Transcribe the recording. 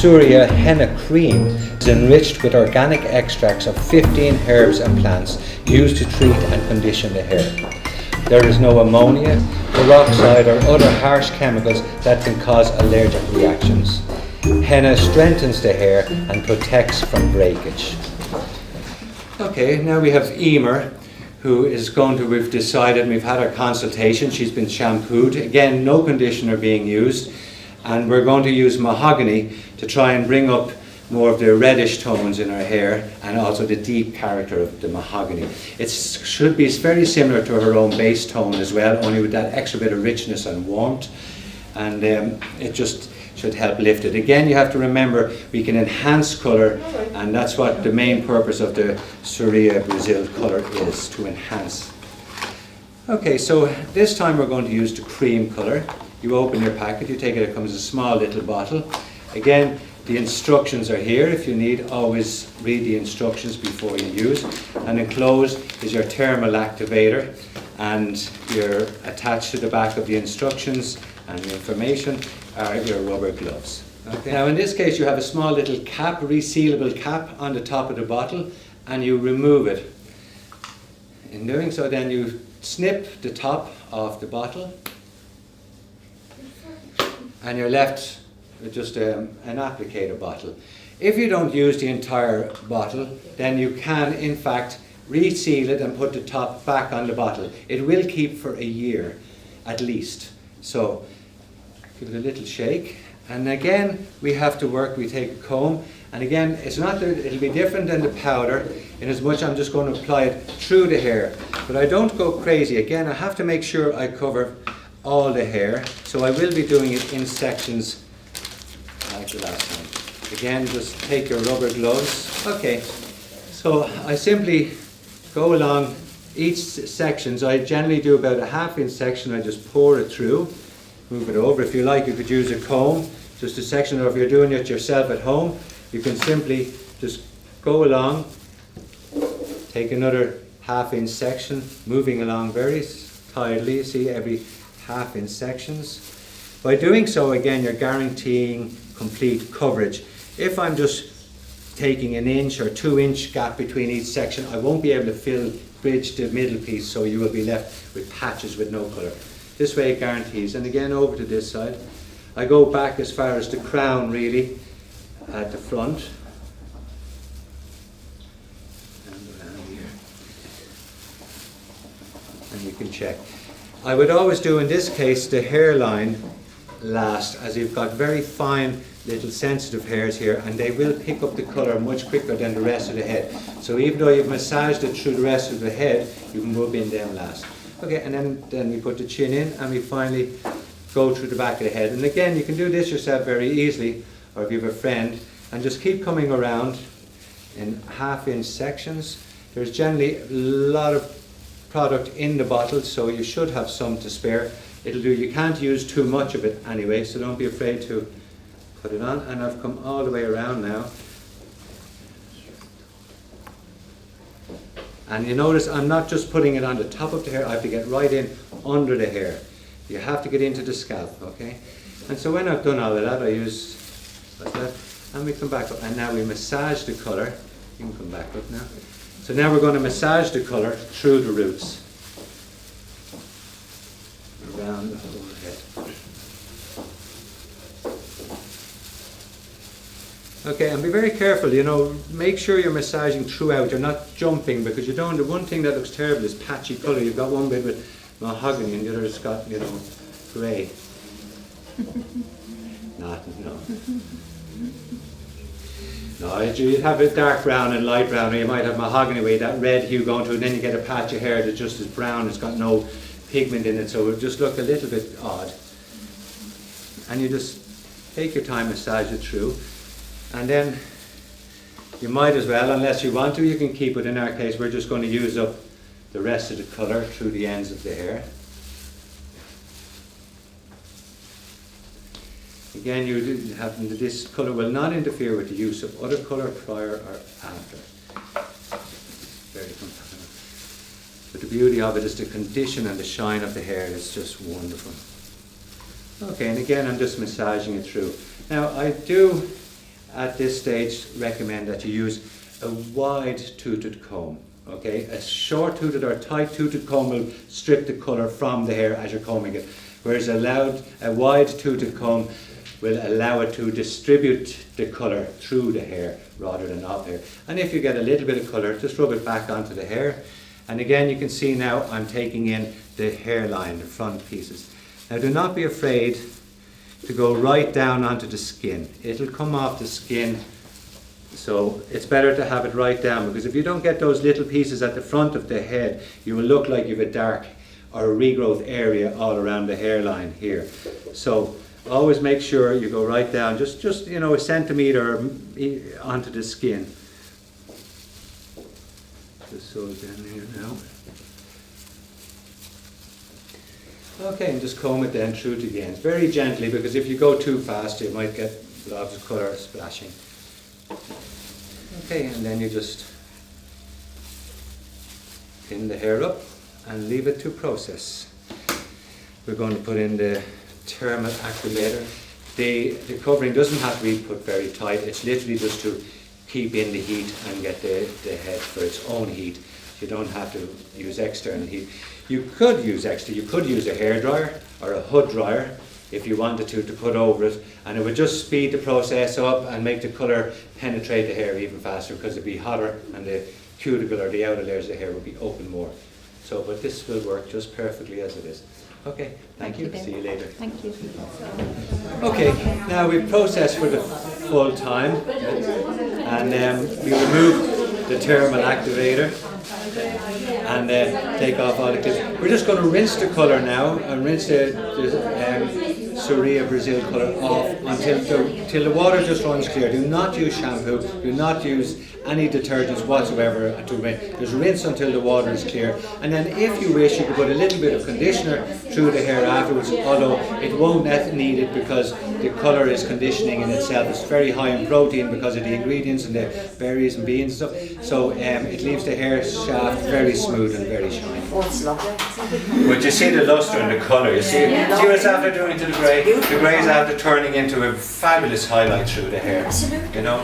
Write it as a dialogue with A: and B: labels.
A: Surya Henna Cream is enriched with organic extracts of 15 herbs and plants used to treat and condition the hair. There is no ammonia, peroxide or other harsh chemicals that can cause allergic reactions. Henna strengthens the hair and protects from breakage. Okay, now we have Emer, who is going to, we've decided, we've had our consultation, she's been shampooed. Again, no conditioner being used. And we're going to use mahogany to try and bring up more of the reddish tones in her hair and also the deep character of the mahogany. It should be very similar to her own base tone as well, only with that extra bit of richness and warmth. And it just should help lift it. Again, you have to remember we can enhance colour, and that's what the main purpose of the Surya Brazil colour is, to enhance. Okay, so this time we're going to use the cream colour. You open your packet, you take it comes in a small little bottle. Again, the instructions are here. If you need, always read the instructions before you use. And enclosed is your thermal activator, and you're attached to the back of the instructions and the information are your rubber gloves. Okay. Now in this case you have a small little cap, resealable cap on the top of the bottle, and you remove it. In doing so then you snip the top of the bottle and you're left with just an applicator bottle. If you don't use the entire bottle, then you can in fact reseal it and put the top back on the bottle. It will keep for a year at least. So give it a little shake, and again we have to work, we take a comb, and again it's not that it'll be different than the powder in as much I'm just going to apply it through the hair, but I don't go crazy. Again, I have to make sure I cover all the hair, so I will be doing it in sections like the last time. Again, just take your rubber gloves. Okay, so I simply go along each sections. I generally do about a half-inch section. I just pour it through, move it over. If you like, you could use a comb, just a section, or if you're doing it yourself at home, you can simply just go along, take another half-inch section, moving along very tidily, see, every half-inch sections. By doing so, again, you're guaranteeing complete coverage. If I'm just taking an inch or 2-inch gap between each section, I won't be able to bridge the middle piece, so you will be left with patches with no colour. This way it guarantees. And again, over to this side. I go back as far as the crown, really, at the front. And around here. And you can check. I would always do, in this case, the hairline last, as you've got very fine little sensitive hairs here, and they will pick up the colour much quicker than the rest of the head. So even though you've massaged it through the rest of the head, you can rub in them last. Okay, and then we put the chin in, and we finally go through the back of the head. And again, you can do this yourself very easily, or if you have a friend, and just keep coming around in half-inch sections. There's generally a lot of product in the bottle, so you should have some to spare. It'll do. You can't use too much of it anyway, so don't be afraid to put it on. And I've come all the way around now. And you notice I'm not just putting it on the top of the hair, I have to get right in under the hair. You have to get into the scalp, okay? And so when I've done all of that, I use like that, and we come back up, and now we massage the colour. You can come back up now. So now we're going to massage the colour through the roots. Around the whole head. Okay, and be very careful, you know, make sure you're massaging throughout, you're not jumping, because you don't, the one thing that looks terrible is patchy colour. You've got one bit with mahogany and the other's got, you know, grey. No. No, you'd have a dark brown and light brown, or you might have mahogany with that red hue going to it, and then you get a patch of hair that's just as brown, it's got no pigment in it, so it'll just look a little bit odd. And you just take your time, massage it through, and then you might as well, unless you want to, you can keep it. In our case, we're just going to use up the rest of the colour through the ends of the hair. Again, you have, this colour will not interfere with the use of other colour prior or after. Very comfortable. But the beauty of it is the condition and the shine of the hair is just wonderful. Okay, and again I'm just massaging it through. Now I do at this stage recommend that you use a wide toothed comb. Okay, a short toothed or tight toothed comb will strip the colour from the hair as you're combing it, whereas a wide toothed comb will allow it to distribute the colour through the hair rather than up hair. And if you get a little bit of colour, just rub it back onto the hair. And again, you can see now I'm taking in the hairline, the front pieces. Now do not be afraid to go right down onto the skin. It'll come off the skin, so it's better to have it right down, because if you don't get those little pieces at the front of the head, you will look like you have a dark or a regrowth area all around the hairline here. So always make sure you go right down, just you know, a centimetre onto the skin. Just so down here now. Okay, and just comb it then through to the ends, very gently, because if you go too fast you might get lots of colour splashing. Okay, and then you just pin the hair up and leave it to process. We're going to put in the thermal activator. The covering doesn't have to be put very tight, it's literally just to keep in the heat and get the head for its own heat. You don't have to use external heat. You could use extra, you could use a hairdryer or a hood dryer if you wanted to put over it, and it would just speed the process up and make the colour penetrate the hair even faster, because it'd be hotter and the cuticle or the outer layers of the hair would be open more. So, but this will work just perfectly as it is. Okay, thank you. See you later.
B: Thank you.
A: Okay, now we've processed for the full time, and we remove the thermal activator and take off all the clips. We're just going to rinse the colour now and rinse the Surya Brazil colour off until the water just runs clear. Do not use shampoo, do not use any detergents whatsoever to rinse. Just rinse until the water is clear, and then if you wish you can put a little bit of conditioner through the hair afterwards, although it won't need it because the colour is conditioning in itself. It's very high in protein because of the ingredients and the berries and beans and stuff, so it leaves the hair shaft very smooth and very shiny. But you see the lustre and the colour, you see what it's after doing to the grey? The grey is after turning into a fabulous highlight through the hair, you know?